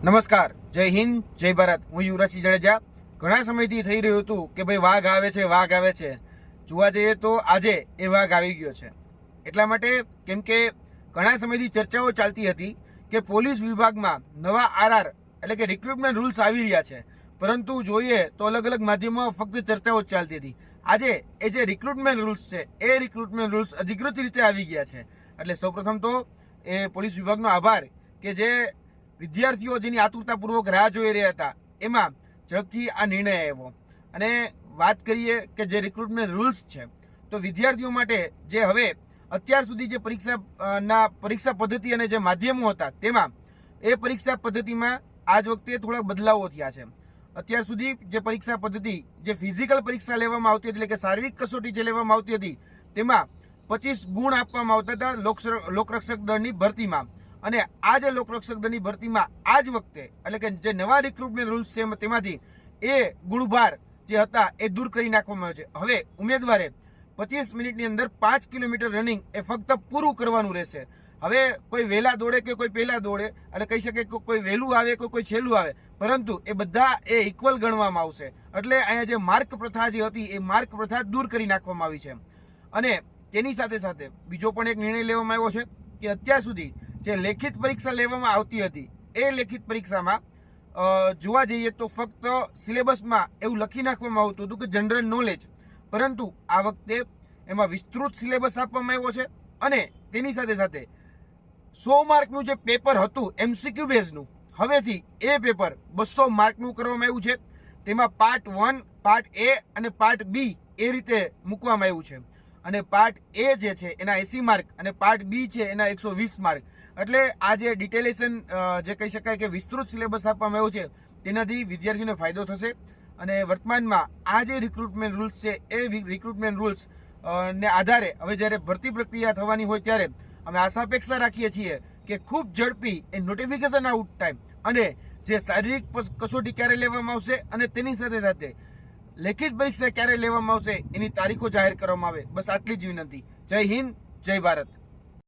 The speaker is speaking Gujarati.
નમસ્કાર, જય હિન્દ, જય ભારત. હું યુવરાજસિંહ જાડેજા. ઘણા સમયથી થઈ રહ્યું હતું કે ભાઈ વાઘ આવે છે. જોવા જઈએ તો આજે એ વાઘ આવી ગયો છે. એટલા માટે કેમ કે ઘણા સમયથી ચર્ચાઓ ચાલતી હતી કે પોલીસ વિભાગમાં નવા આરઆર એટલે કે રિક્રુટમેન્ટ રૂલ્સ આવી રહ્યા છે, પરંતુ જોઈએ તો અલગ અલગ માધ્યમોમાં ફક્ત ચર્ચાઓ જ ચાલતી હતી. આજે એ જે રિક્રુટમેન્ટ રૂલ્સ છે એ રિક્રુટમેન્ટ રૂલ્સ અધિકૃત રીતે આવી ગયા છે. એટલે સૌપ્રથમ તો એ પોલીસ વિભાગનો આભાર કે જે વિદ્યાર્થીઓ જેની આતુરતાપૂર્વક રાહ જોઈ રહ્યા હતા એમાં ઝડપથી આ નિર્ણય આવ્યો. અને વાત કરીએ કે જે રિક્રુટમેન્ટ રૂલ્સ છે તો વિદ્યાર્થીઓ માટે જે હવે અત્યાર સુધી જે પરીક્ષા પદ્ધતિ અને જે માધ્યમો હતા તેમાં એ પરીક્ષા પદ્ધતિમાં આજ વખતે થોડા બદલાવો થયા છે. અત્યાર સુધી જે પરીક્ષા પદ્ધતિ જે ફિઝિકલ પરીક્ષા લેવામાં આવતી હતી એટલે કે શારીરિક કસોટી જે લેવામાં આવતી હતી તેમાં 25 ગુણ આપવામાં આવતા હતા લોકરક્ષક દળની ભરતીમાં. અને આ જે લોકરક્ષક દળની ભરતીમાં આજ વખતે એટલે કે જે નવા રિક્રુટમેન્ટ રૂલ્સ છે તેમાંથી એ ગુણભાર જે હતા એ દૂર કરી નાખવામાં આવ્યો છે. હવે ઉમેદવારે 25 મિનિટની અંદર 5 કિલોમીટર રનિંગ એ ફક્ત પૂરું કરવાનું રહેશે. હવે કોઈ વહેલા દોડે કે કોઈ પહેલા દોડે એટલે કહી શકે કે કોઈ વહેલું આવે કોઈ છેલ્લું આવે, પરંતુ એ બધા એ ઇક્વલ ગણવામાં આવશે. એટલે અહીંયા જે માર્ક પ્રથા જે હતી એ માર્ક પ્રથા દૂર કરી નાખવામાં આવી છે. અને તેની સાથે સાથે બીજો પણ એક નિર્ણય લેવામાં આવ્યો છે કે અત્યાર સુધી જે લેખિત પરીક્ષા લેવામાં આવતી હતી એ લેખિત પરીક્ષામાં જોવા જઈએ તો ફક્ત સિલેબસમાં એવું લખી નાખવામાં આવતું હતું કે જનરલ નોલેજ, પરંતુ આ વખતે એમાં વિસ્તૃત સિલેબસ આપવામાં આવ્યો છે. અને તેની સાથે સાથે 100 માર્કનું જે પેપર હતું એમસીક્યુ બેઝનું, હવેથી એ પેપર 200 માર્કનું કરવામાં આવ્યું છે. તેમાં પાર્ટ 1, પાર્ટ એ અને પાર્ટ બી એ રીતે મૂકવામાં આવ્યું છે. અને પાર્ટ એ જે છે એના 80 માર્ક અને પાર્ટ બી છે એના 120 માર્ક. એટલે આ જે ડિટેલેશન જે કહી શકાય કે વિસ્તૃત સિલેબસ આપવામાં આવ્યો છે તેનાથી વિદ્યાર્થીઓને ફાયદો થશે. અને વર્તમાનમાં આ જે રિક્રુટમેન્ટ રૂલ્સ છે એ રિક્રુટમેન્ટ રૂલ્સ ને આધારે હવે જ્યારે ભરતી પ્રક્રિયા થવાની હોય ત્યારે અમે આશા અપેક્ષા રાખીએ છીએ કે ખૂબ ઝડપી એ નોટિફિકેશન આઉટ ટાઈમ અને જે શારીરિક કસોટી ક્યારે લેવામાં આવશે અને તેની સાથે સાથે લેખિત પરીક્ષા ક્યારે લેવામાં આવશે એની તારીખો જાહેર કરવામાં આવે. બસ આટલી જ વિનંતી. જય હિન્દ, જય ભારત.